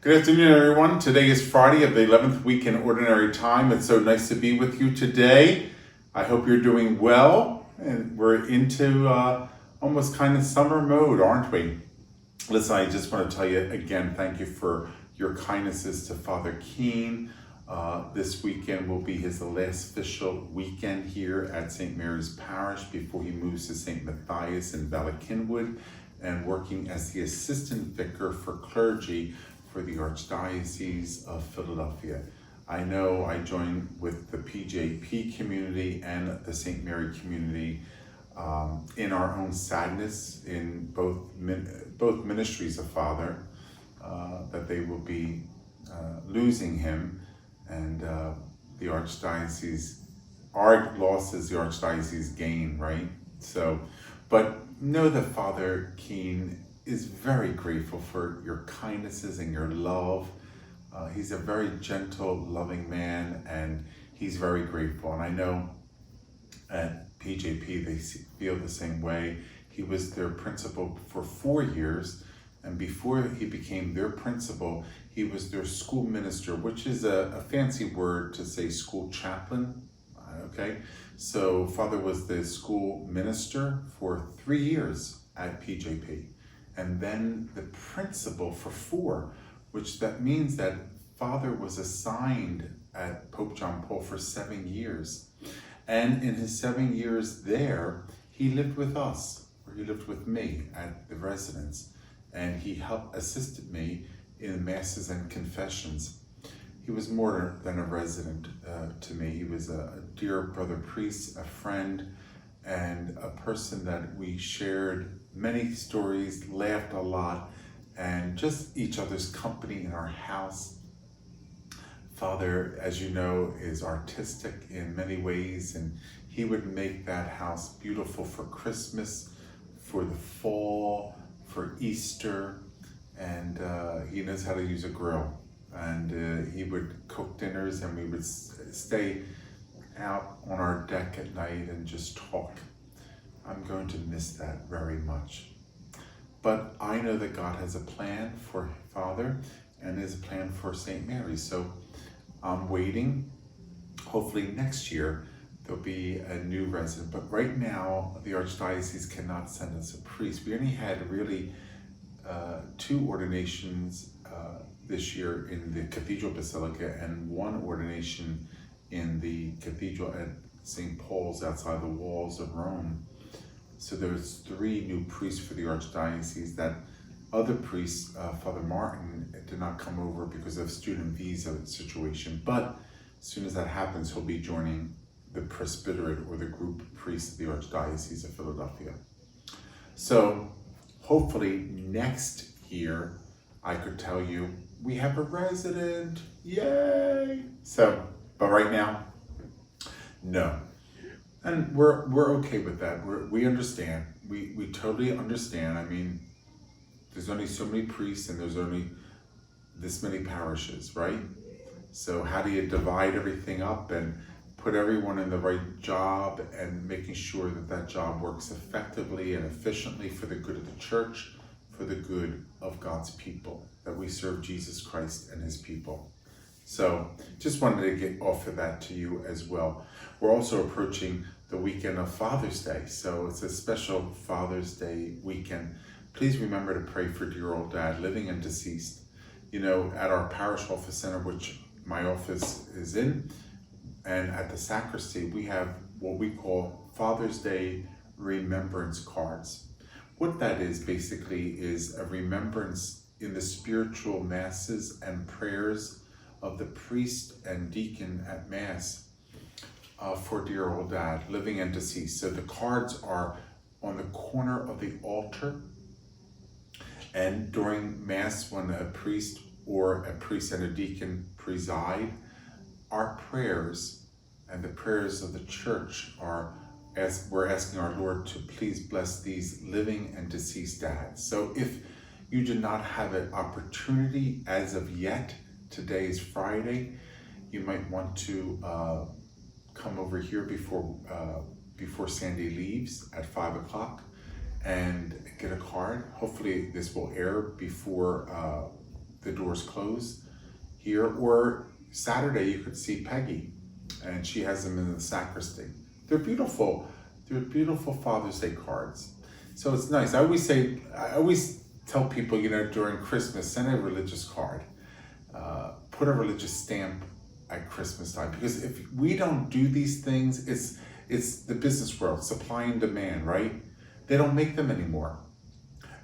Good afternoon, everyone. Today is Friday of the 11th week in Ordinary Time. It's so nice to be with you today. I hope you're doing well, and we're into almost kind of summer mode, aren't we? Listen, I just want to tell you again, thank you for your kindnesses to Father Keen. This weekend will be his last official weekend here at St. Mary's Parish before he moves to St. Matthias in Bellopede and working as the assistant vicar for clergy for the Archdiocese of Philadelphia. I know I join with the PJP community and the St. Mary community in our own sadness in both ministries of Father, that they will be losing him, and the Archdiocese, our loss is the Archdiocese gain, right? So, but know that Father Keen is very grateful for your kindnesses and your love. He's a very gentle, loving man, and he's very grateful. And I know at PJP they feel the same way. He was their principal for 4 years, and before he became their principal, he was their school minister, which is a fancy word to say school chaplain. Okay, so Father was the school minister for 3 years at PJP, and then the principal for 4, which that means that Father was assigned at Pope John Paul for 7 years. And in his 7 years there, he lived with us, or he lived with me at the residence, and he assisted me in masses and confessions. He was more than a resident to me. He was a dear brother priest, a friend, and a person that we shared many stories, laughed a lot, and just each other's company in our house. Father, as you know, is artistic in many ways, and he would make that house beautiful for Christmas, for the fall, for Easter, and he knows how to use a grill. And he would cook dinners, and we would stay out on our deck at night and just talk. I'm going to miss that very much. But I know that God has a plan for Father and has a plan for St. Mary. So I'm waiting. Hopefully next year there'll be a new resident. But right now the Archdiocese cannot send us a priest. We only had really 2 ordinations this year in the Cathedral Basilica and 1 ordination in the Cathedral at St. Paul's outside the walls of Rome. So there's 3 new priests for the Archdiocese. That other priest, Father Martin, did not come over because of student visa situation. But as soon as that happens, he'll be joining the presbyterate or the group of priests of the Archdiocese of Philadelphia. So hopefully next year, I could tell you, we have a resident, yay! So, but right now, no. And we're okay with that. We understand. We totally understand. I mean, there's only so many priests and there's only this many parishes, right? So how do you divide everything up and put everyone in the right job and making sure that that job works effectively and efficiently for the good of the church, for the good of God's people, that we serve Jesus Christ and his people. So just wanted to get off of that to you as well. We're also approaching the weekend of Father's Day. So it's a special Father's Day weekend. Please remember to pray for dear old Dad, living and deceased. You know, at our parish office center, which my office is in, and at the sacristy, we have what we call Father's Day remembrance cards. What that is basically is a remembrance in the spiritual masses and prayers of the priest and deacon at Mass for dear old Dad, living and deceased. So the cards are on the corner of the altar, and during Mass, when a priest and a deacon preside, our prayers and the prayers of the church we're asking our Lord to please bless these living and deceased dads. So if you do not have an opportunity as of yet, today is Friday, you might want to come over here before Sandy leaves at 5 o'clock and get a card. Hopefully this will air before the doors closed here. Or Saturday you could see Peggy, and she has them in the sacristy. They're beautiful. They're beautiful Father's Day cards. So it's nice. I always tell people, during Christmas, send a religious card. Put a religious stamp at Christmas time, because if we don't do these things, it's the business world, supply and demand, right? They don't make them anymore.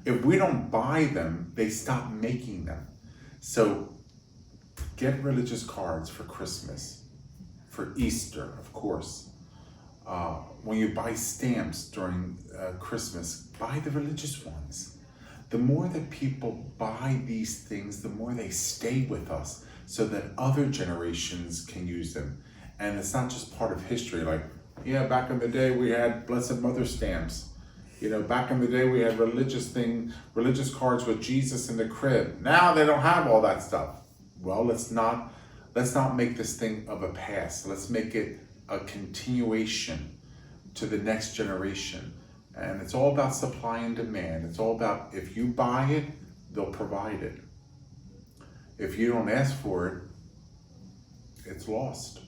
If we don't buy them, they stop making them. So get religious cards for Christmas, for Easter, of course. When you buy stamps during Christmas, buy the religious ones. The more that people buy these things, the more they stay with us, so that other generations can use them. And it's not just part of history, like, yeah, back in the day we had Blessed Mother stamps. Back in the day we had religious cards with Jesus in the crib. Now they don't have all that stuff. Well, let's not make this thing of a past. Let's make it a continuation to the next generation. And it's all about supply and demand. It's all about, if you buy it, they'll provide it. If you don't ask for it, it's lost.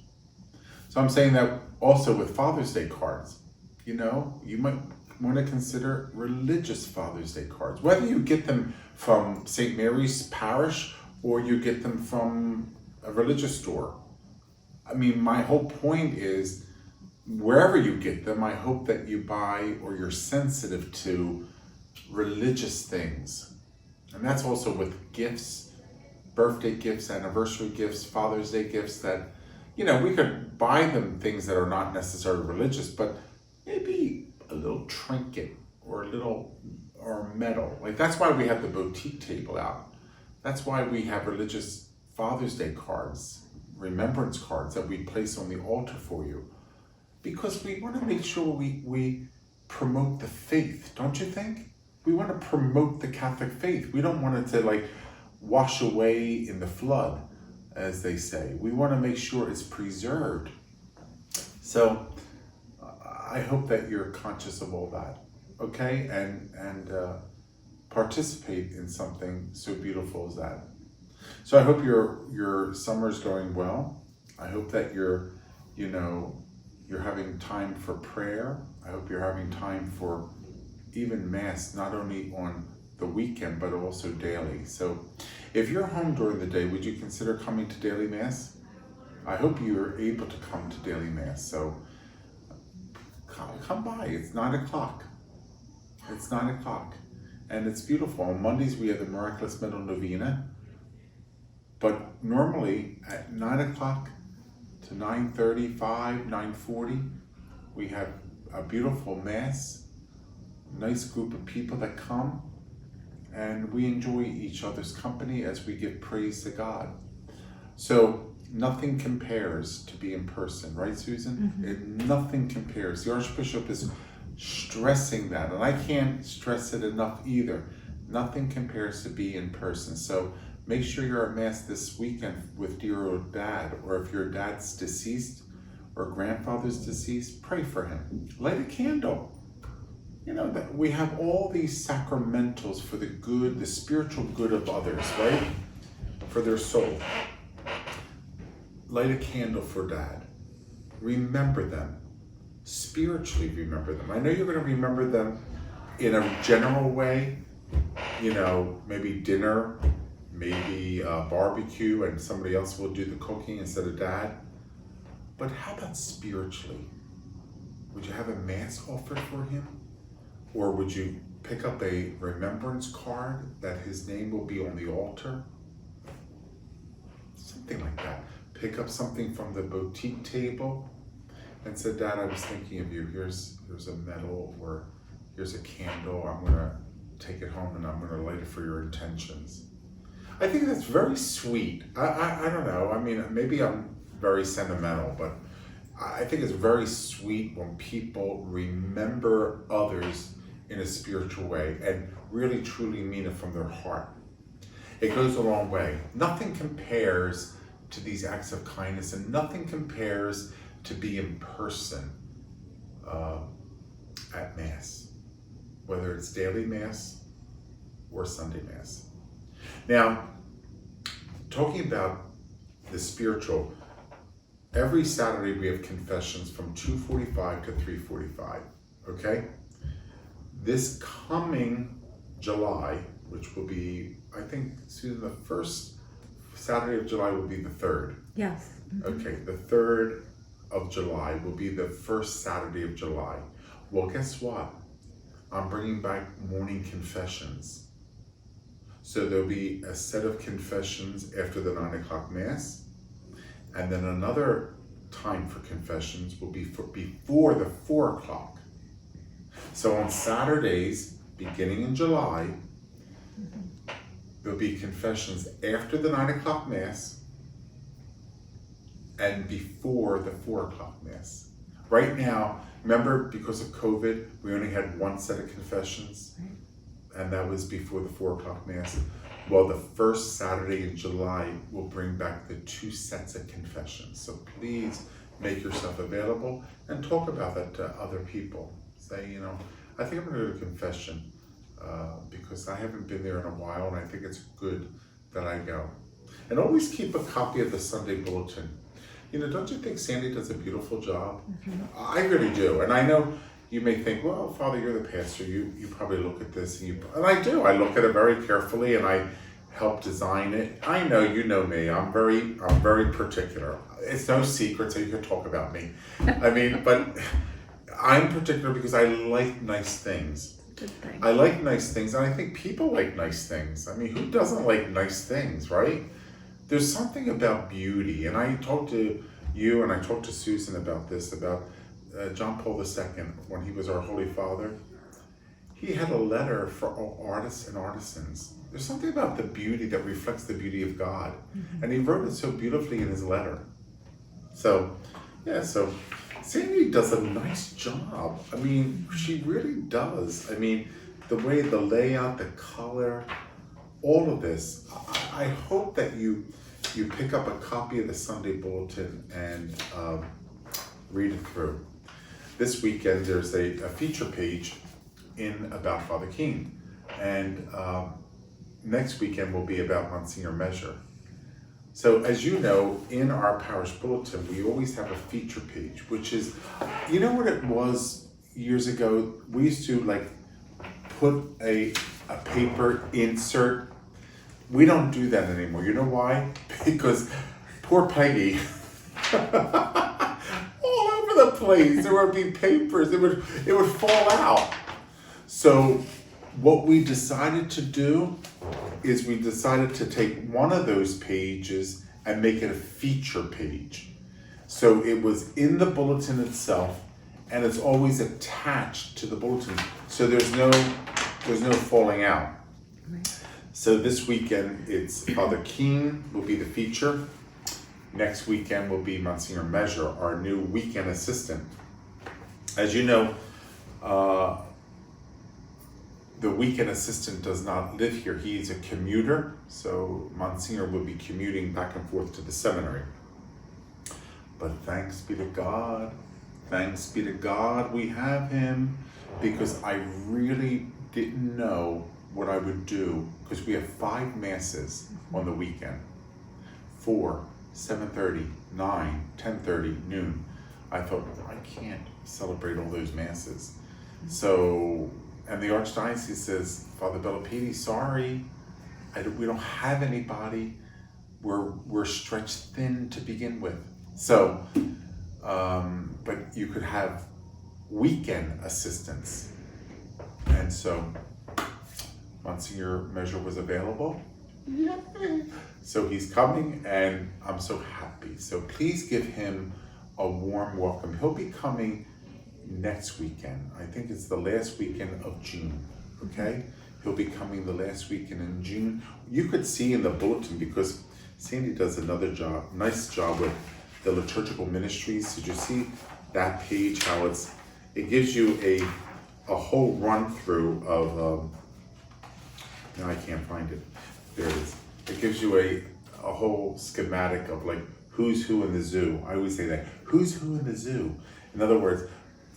So I'm saying that also with Father's Day cards. You might want to consider religious Father's Day cards. Whether you get them from St. Mary's Parish or you get them from a religious store. I mean, my whole point is, wherever you get them, I hope that you buy, or you're sensitive to, religious things. And that's also with gifts, birthday gifts, anniversary gifts, Father's Day gifts, that, we could buy them things that are not necessarily religious, but maybe a little trinket or metal. Like, that's why we have the boutique table out. That's why we have religious Father's Day cards, remembrance cards that we place on the altar for you. Because we want to make sure we promote the faith, don't you think? We want to promote the Catholic faith. We don't want it to wash away in the flood, as they say. We want to make sure it's preserved. So I hope that you're conscious of all that, okay? And participate in something so beautiful as that. So I hope your summer's going well. I hope that you're having time for prayer. I hope you're having time for even Mass, not only on the weekend, but also daily. So if you're home during the day, would you consider coming to daily Mass? I hope you're able to come to daily Mass. So come by. It's 9:00. It's 9:00. And it's beautiful. On Mondays, we have the Miraculous Middle Novena. But normally at 9:00 to 9:35, 9:40, we have a beautiful Mass, nice group of people that come, and we enjoy each other's company as we give praise to God. So nothing compares to be in person, right, Susan? Mm-hmm. Nothing compares. The Archbishop is stressing that, and I can't stress it enough either. Nothing compares to be in person. So make sure you're at Mass this weekend with dear old Dad, or if your dad's deceased or grandfather's deceased, pray for him. Light a candle. That we have all these sacramentals for the good, the spiritual good of others, right? For their soul. Light a candle for Dad. Remember them. Spiritually remember them. I know you're going to remember them in a general way, maybe dinner, maybe a barbecue, and somebody else will do the cooking instead of Dad. But how about spiritually? Would you have a Mass offered for him? Or would you pick up a remembrance card that his name will be on the altar? Something like that. Pick up something from the boutique table and say, Dad, I was thinking of you. Here's a medal, or here's a candle. I'm going to take it home and I'm going to light it for your intentions. I think that's very sweet. I don't know. I mean, maybe I'm very sentimental, but I think it's very sweet when people remember others in a spiritual way and really truly mean it from their heart. It goes a long way. Nothing compares to these acts of kindness, and nothing compares to be in person at Mass, whether it's daily Mass or Sunday Mass. Now, talking about the spiritual, every Saturday we have confessions from 2:45 to 3:45, okay? This coming July, which will be, I think, Susan, the first Saturday of July will be the 3rd. Yes. Okay, the 3rd of July will be the first Saturday of July. Well, guess what? I'm bringing back morning confessions. So there'll be a set of confessions after the 9 o'clock Mass, and then another time for confessions will be before the 4 o'clock. So on Saturdays, beginning in July, there'll be confessions after the 9 o'clock Mass and before the 4 o'clock Mass. Right now, remember, because of COVID, we only had one set of confessions, and that was before the 4 o'clock Mass. Well, the first Saturday in July, we'll bring back the 2 sets of confessions. So please make yourself available and talk about that to other people. Say, you know, I think I'm gonna go to confession because I haven't been there in a while, and I think it's good that I go. And always keep a copy of the Sunday Bulletin. You know, don't you think Sandy does a beautiful job? I really do. And I know you may think, well, Father, you're the pastor. You probably look at this, and I do. I look at it very carefully, and I help design it. I know, you know me. I'm very particular. It's no secret, so you can talk about me. I mean, but I'm particular because I like nice things. Good thing. I like nice things, and I think people like nice things. I mean, who doesn't like nice things, right? There's something about beauty, and I talked to you and I talked to Susan about this, about John Paul II, when he was our Holy Father. He had a letter for all artists and artisans. There's something about the beauty that reflects the beauty of God, and he wrote it so beautifully in his letter. So, yeah, so Sandy does a nice job. I mean, she really does. I mean, the way, the layout, the color, all of this. I hope that you pick up a copy of the Sunday Bulletin and read it through. This weekend there's a feature page in about Father Keene, and next weekend will be about Monsignor Measure. So as you know, in our parish bulletin, we always have a feature page, which is, you know what it was years ago? We used to like put a paper insert. We don't do that anymore. You know why? Because poor Peggy, all over the place, there would be papers, it would fall out. So what we decided to do is we decided to take one of those pages and make it a feature page. So it was in the bulletin itself, and it's always attached to the bulletin. So there's no falling out. Right. So this weekend it's Father Keene will be the feature. Next weekend will be Monsignor Measure, our new weekend assistant. As you know, the weekend assistant does not live here. He's a commuter, so Monsignor will be commuting back and forth to the seminary. But thanks be to God we have him, because I really didn't know what I would do, because we have 5 masses on the weekend. 4, 7:30, 9, 10:30, noon. I thought, I can't celebrate all those masses. So, and the Archdiocese says, Father Bellopede, sorry, we don't have anybody. We're stretched thin to begin with. So, but you could have weekend assistants. And so, Monsignor Measure was available. Yay! So he's coming, and I'm so happy. So please give him a warm welcome. He'll be coming next weekend. I think it's the last weekend of June, okay? He'll be coming the last weekend in June. You could see in the bulletin, because Sandy does another job, nice job with the liturgical ministries. Did you see that page, how it gives you a whole run through of, now I can't find it, there it is. It gives you a whole schematic of like, who's who in the zoo. I always say that, who's who in the zoo? In other words,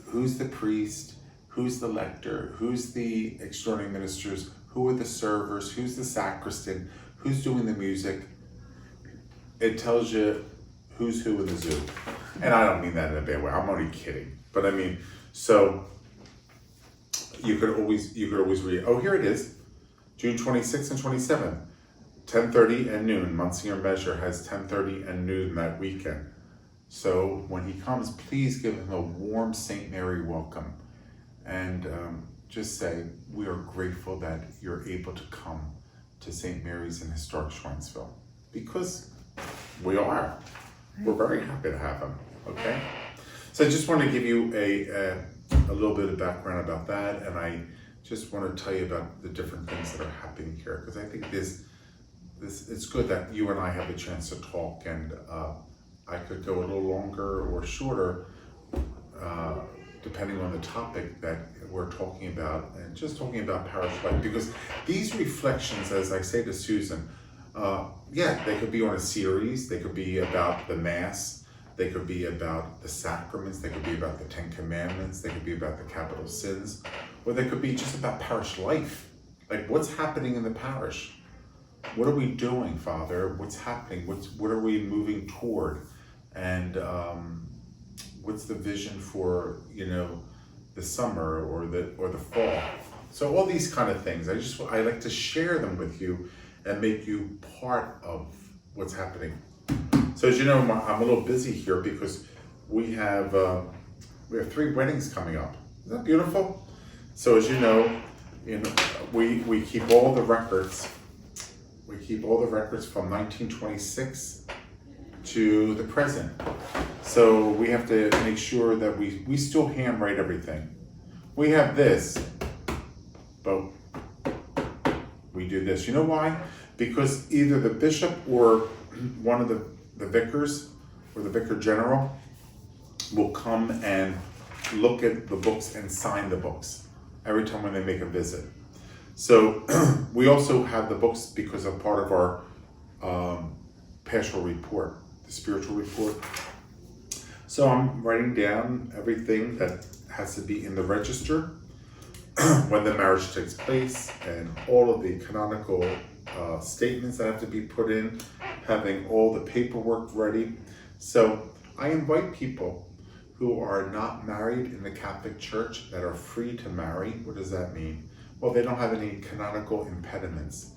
who's the priest, who's the lector, who's the extraordinary ministers, who are the servers, who's the sacristan, who's doing the music, it tells you who's who in the zoo. And I don't mean that in a bad way. I'm only kidding. But I mean, so you could always read. Oh, here it is. June 26th and 27th, 10:30 and noon. Monsignor Measure has 10:30 and noon that weekend. So when he comes, please give him a warm St. Mary welcome. And just say, we are grateful that you're able to come to St. Mary's in historic Schweinsville. Because we are. We're very happy to have him, okay? So I just want to give you a little bit of background about that, and I just want to tell you about the different things that are happening here, because I think it's good that you and I have a chance to talk, and I could go a little longer or shorter, depending on the topic that we're talking about, and just talking about parish life, because these reflections, as I say to Susan, they could be on a series. They could be about the Mass. They could be about the sacraments. They could be about the 10 Commandments. They could be about the capital sins, or they could be just about parish life. Like, what's happening in the parish? What are we doing, Father? What's happening? What are we moving toward? And what's the vision for, the summer or the fall? So all these kind of things. I like to share them with you and make you part of what's happening. So as you know, I'm a little busy here because we have 3 weddings coming up. Isn't that beautiful? So as you know, we keep all the records. We keep all the records from 1926 to the present. So we have to make sure that we still handwrite everything. We have this, but we do this. You know why? Because either the bishop or one of the vicars or the vicar general will come and look at the books and sign the books every time when they make a visit. So we also have the books because of part of our pastoral report, the spiritual report. So I'm writing down everything that has to be in the register when the marriage takes place, and all of the canonical statements that have to be put in, having all the paperwork ready. So I invite people who are not married in the Catholic Church that are free to marry. What does that mean? Well, they don't have any canonical impediments,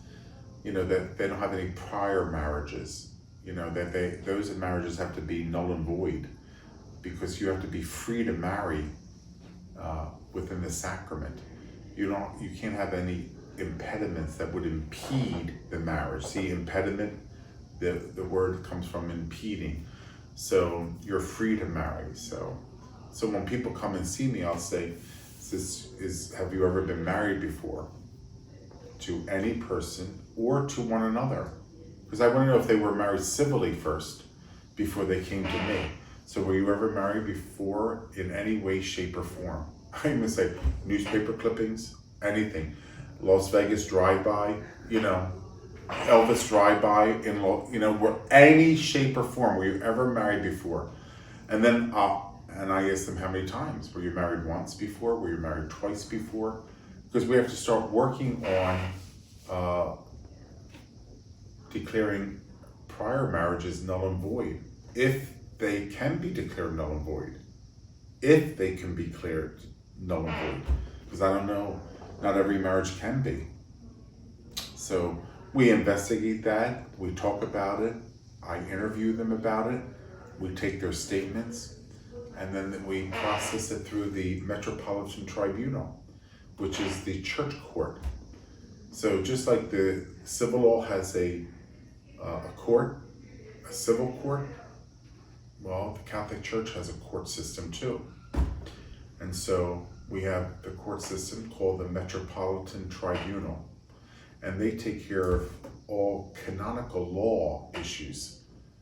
that they don't have any prior marriages, that those marriages have to be null and void, because you have to be free to marry within the sacrament. You can't have any impediments that would impede the marriage. See, impediment, the word comes from impeding. So you're free to marry. So when people come and see me, I'll say, have you ever been married before? To any person or to one another? Because I want to know if they were married civilly first before they came to me. So were you ever married before in any way, shape, or form? I even say newspaper clippings, anything. Las Vegas drive-by, Elvis drive-by, were any shape or form. Were you ever married before? And then, and I asked them how many times. Were you married once before? Were you married twice before? Because we have to start working on declaring prior marriages null and void, if they can be declared null and void. If they can be declared null and void. Because I don't know, not every marriage can be. So we investigate that, we talk about it, I interview them about it, we take their statements, and then we process it through the Metropolitan Tribunal, which is the church court. So just like the civil law has a court, a civil court, well, the Catholic Church has a court system too. And so we have the court system called the Metropolitan Tribunal, and they take care of all canonical law issues.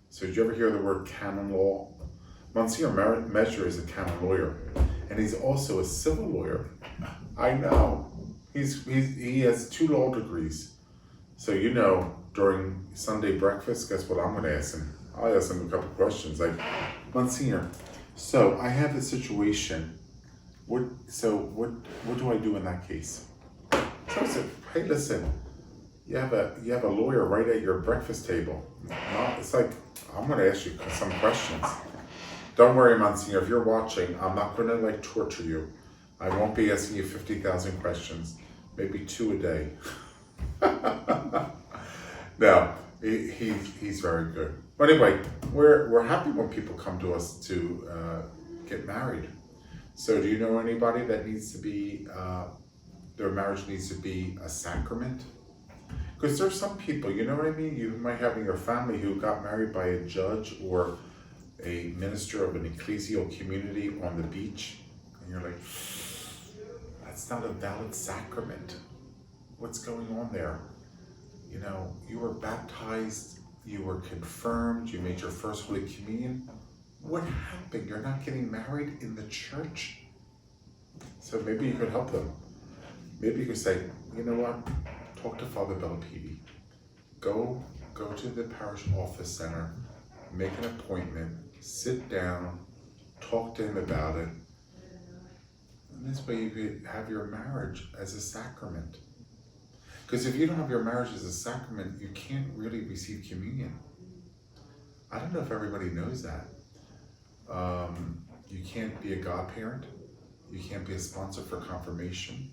So did you ever hear the word canon law? Monsignor Measure is a canon lawyer, and he's also a civil lawyer. I know. He has 2 law degrees. So during Sunday breakfast, guess what I'm going to ask him? I'll ask him a couple questions, like, Monsignor, so I have a situation. What do I do in that case? So I said, hey, listen, You have a lawyer right at your breakfast table. No, it's like, I'm going to ask you some questions. Don't worry, Monsignor, if you're watching, I'm not going to like torture you. I won't be asking you 50,000 questions, maybe 2 a day. No, he's very good. But anyway, we're happy when people come to us to get married. So do you know anybody that needs to be, their marriage needs to be a sacrament? Because there's some people, you know what I mean? You might have in your family who got married by a judge or a minister of an ecclesial community on the beach. And you're like, that's not a valid sacrament. What's going on there? You know, you were baptized, you were confirmed, you made your first Holy Communion. What happened? You're not getting married in the church? So maybe you could help them. Maybe you could say, you know what? Talk to Father Bellopede. Go to the parish office center, make an appointment, sit down, talk to him about it. And this way you could have your marriage as a sacrament. Because if you don't have your marriage as a sacrament, you can't really receive communion. I don't know if everybody knows that. You can't be a godparent. You can't be a sponsor for confirmation.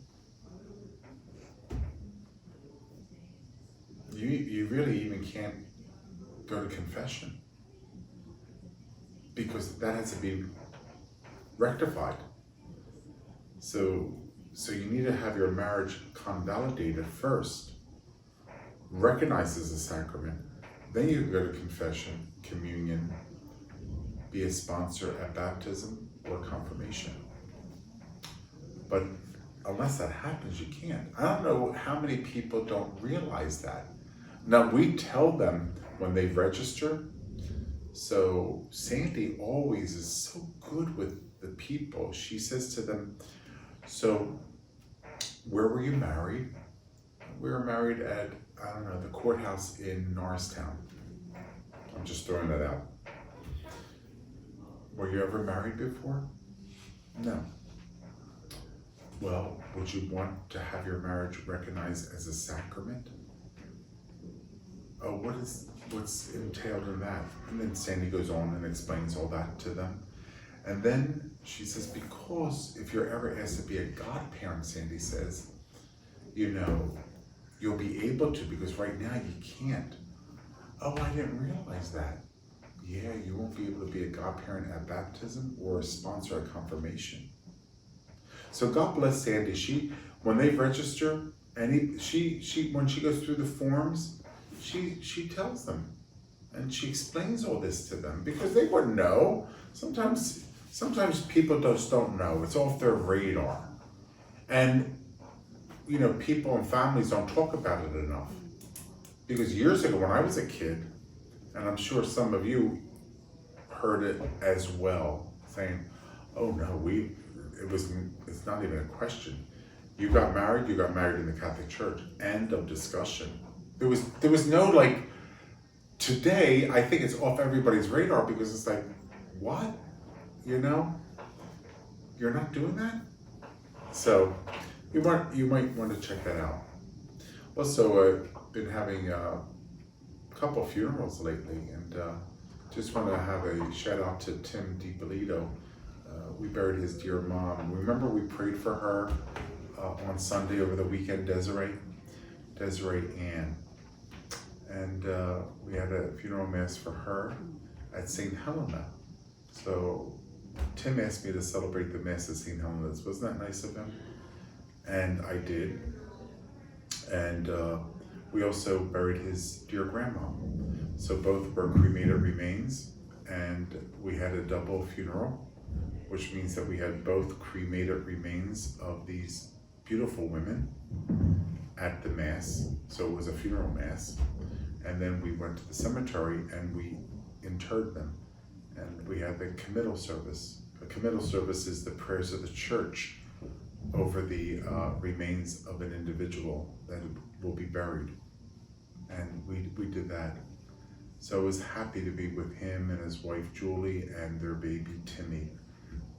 You really even can't go to confession, because that has to be rectified. So you need to have your marriage convalidated first, recognized as a sacrament. Then you can go to confession, communion, be a sponsor at baptism or confirmation. But unless that happens, you can't. I don't know how many people don't realize that. Now, we tell them when they register. So Sandy always is so good with the people. She says to them, so where were you married? We were married at, I don't know, the courthouse in Norristown. I'm just throwing that out. Were you ever married before? No. Well, would you want to have your marriage recognized as a sacrament? Oh, what's entailed in that? And then Sandy goes on and explains all that to them. And then she says, because if you're ever asked to be a godparent, Sandy says, you know, you'll be able to, because right now you can't. Oh, I didn't realize that. Yeah, you won't be able to be a godparent at baptism or a sponsor at confirmation. So God bless Sandy. When they register, when she goes through the forms, she tells them, and she explains all this to them, because they wouldn't know. Sometimes people just don't know. It's off their radar. And, you know, people and families don't talk about it enough. Because years ago when I was a kid, and I'm sure some of you heard it as well, saying, oh no, it's not even a question. You got married in the Catholic Church. End of discussion. There was no, like, today I think it's off everybody's radar, because it's like, what? You know? You're not doing that? So you might want to check that out. Also, I've been having a couple of funerals lately, and just want to have a shout out to Tim DiPolito. We buried his dear mom. Remember we prayed for her on Sunday over the weekend, Desiree Ann. And we had a funeral mass for her at St. Helena. So Tim asked me to celebrate the mass at St. Helena's. Wasn't that nice of him? And I did. And we also buried his dear grandma. So both were cremated remains, and we had a double funeral, which means that we had both cremated remains of these beautiful women at the mass. So it was a funeral mass. And then we went to the cemetery and we interred them. And we had the committal service. The committal service is the prayers of the church over the remains of an individual that will be buried. And we did that. So I was happy to be with him and his wife Julie and their baby Timmy.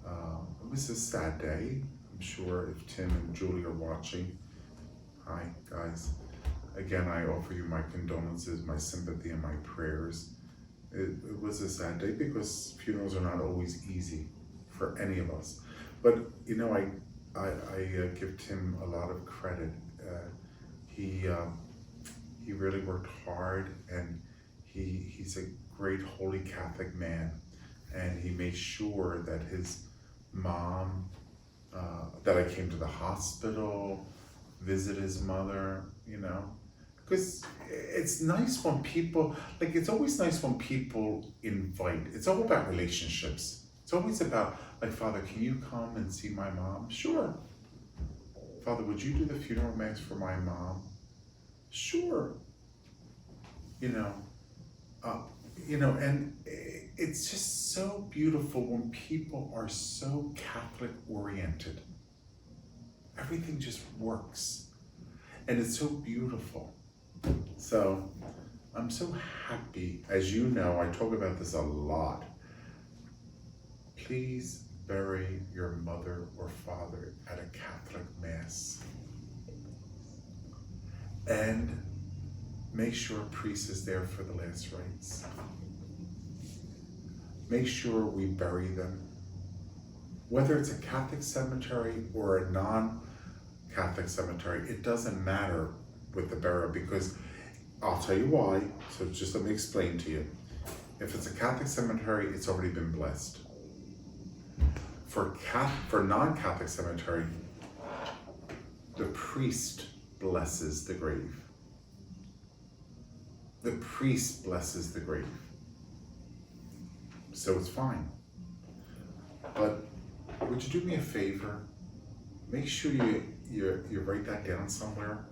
It was a sad day. I'm sure if Tim and Julie are watching, hi guys. again, I offer you my condolences, my sympathy, and my prayers. It was a sad day because funerals are not always easy for any of us. But, I give Tim a lot of credit. He really worked hard, and he's a great holy Catholic man. And he made sure that his mom, that I came to the hospital, visit his mother, because it's nice when people, it's always nice when people invite. It's all about relationships. It's always about, Father, can you come and see my mom? Sure. Father, would you do the funeral mass for my mom? Sure. And it's just so beautiful when people are so Catholic oriented. Everything just works. And it's so beautiful. So I'm so happy. As you know, I talk about this a lot. Please bury your mother or father at a Catholic Mass. And make sure a priest is there for the last rites. Make sure we bury them. Whether it's a Catholic cemetery or a non-Catholic cemetery, it doesn't matter with the burial, because I'll tell you why. So just let me explain to you. If it's a Catholic cemetery, it's already been blessed. For non-Catholic cemetery, the priest blesses the grave. The priest blesses the grave. So it's fine. But would you do me a favor? Make sure you write that down somewhere.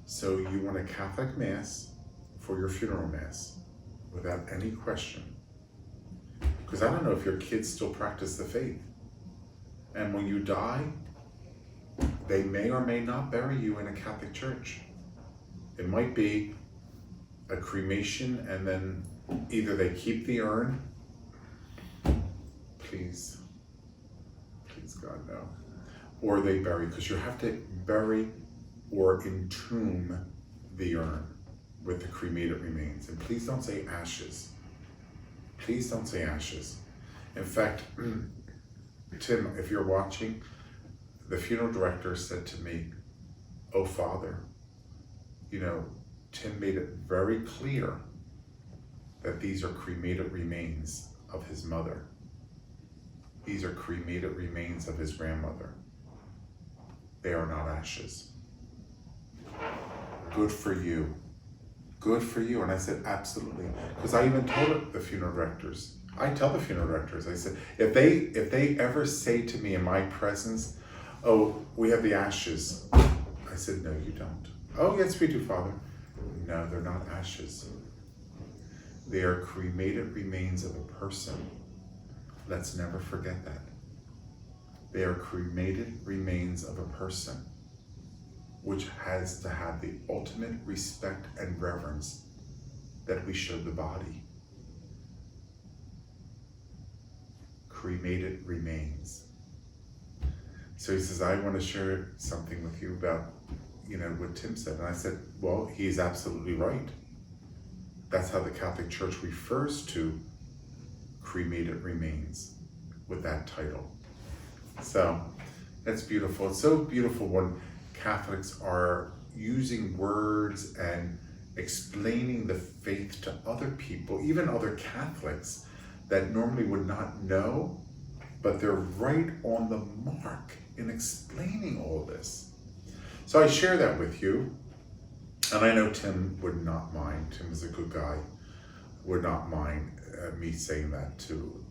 So you want a Catholic Mass for your funeral mass without any question. Because I don't know if your kids still practice the faith. And when you die, they may or may not bury you in a Catholic church. It might be a cremation, and then either they keep the urn, please God, no, or they bury, because you have to bury or entomb the urn with the cremated remains. And please don't say ashes. Please don't say ashes. In fact, Tim, if you're watching, the funeral director said to me, "Oh, Father, Tim made it very clear that these are cremated remains of his mother. These are cremated remains of his grandmother. They are not ashes. Good for you. Good for you." And I said, absolutely. Because I even told the funeral directors, I tell the funeral directors, I said, if they ever say to me in my presence, "Oh, we have the ashes," I said, "No, you don't." "Oh, yes, we do, Father." "No, they're not ashes. They are cremated remains of a person. Let's never forget that. They are cremated remains of a person, which has to have the ultimate respect and reverence that we show the body. Cremated remains." So he says, "I want to share something with you about, what Tim said." And I said, well, he's absolutely right. That's how the Catholic Church refers to cremated remains, with that title. So that's beautiful. It's so beautiful when Catholics are using words and explaining the faith to other people, even other Catholics that normally would not know, but they're right on the mark in explaining all this. So I share that with you, and I know Tim would not mind. Tim is a good guy, would not mind me saying that to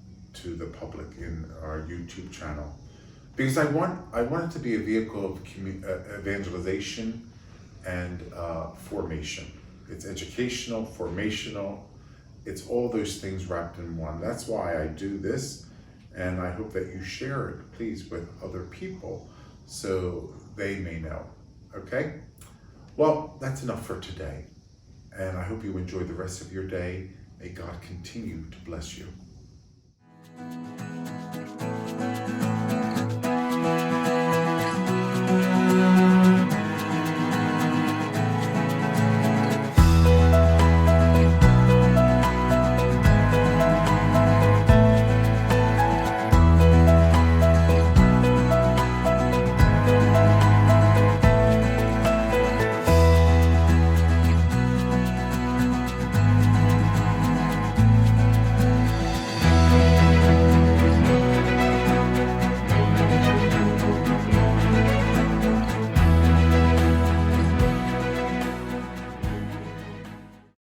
the public in our YouTube channel, because I want it to be a vehicle of evangelization and formation. It's educational, formational. It's all those things wrapped in one. That's why I do this, and I hope that you share it, please, with other people so they may know. Okay? Well, that's enough for today, and I hope you enjoy the rest of your day. May God continue to bless you.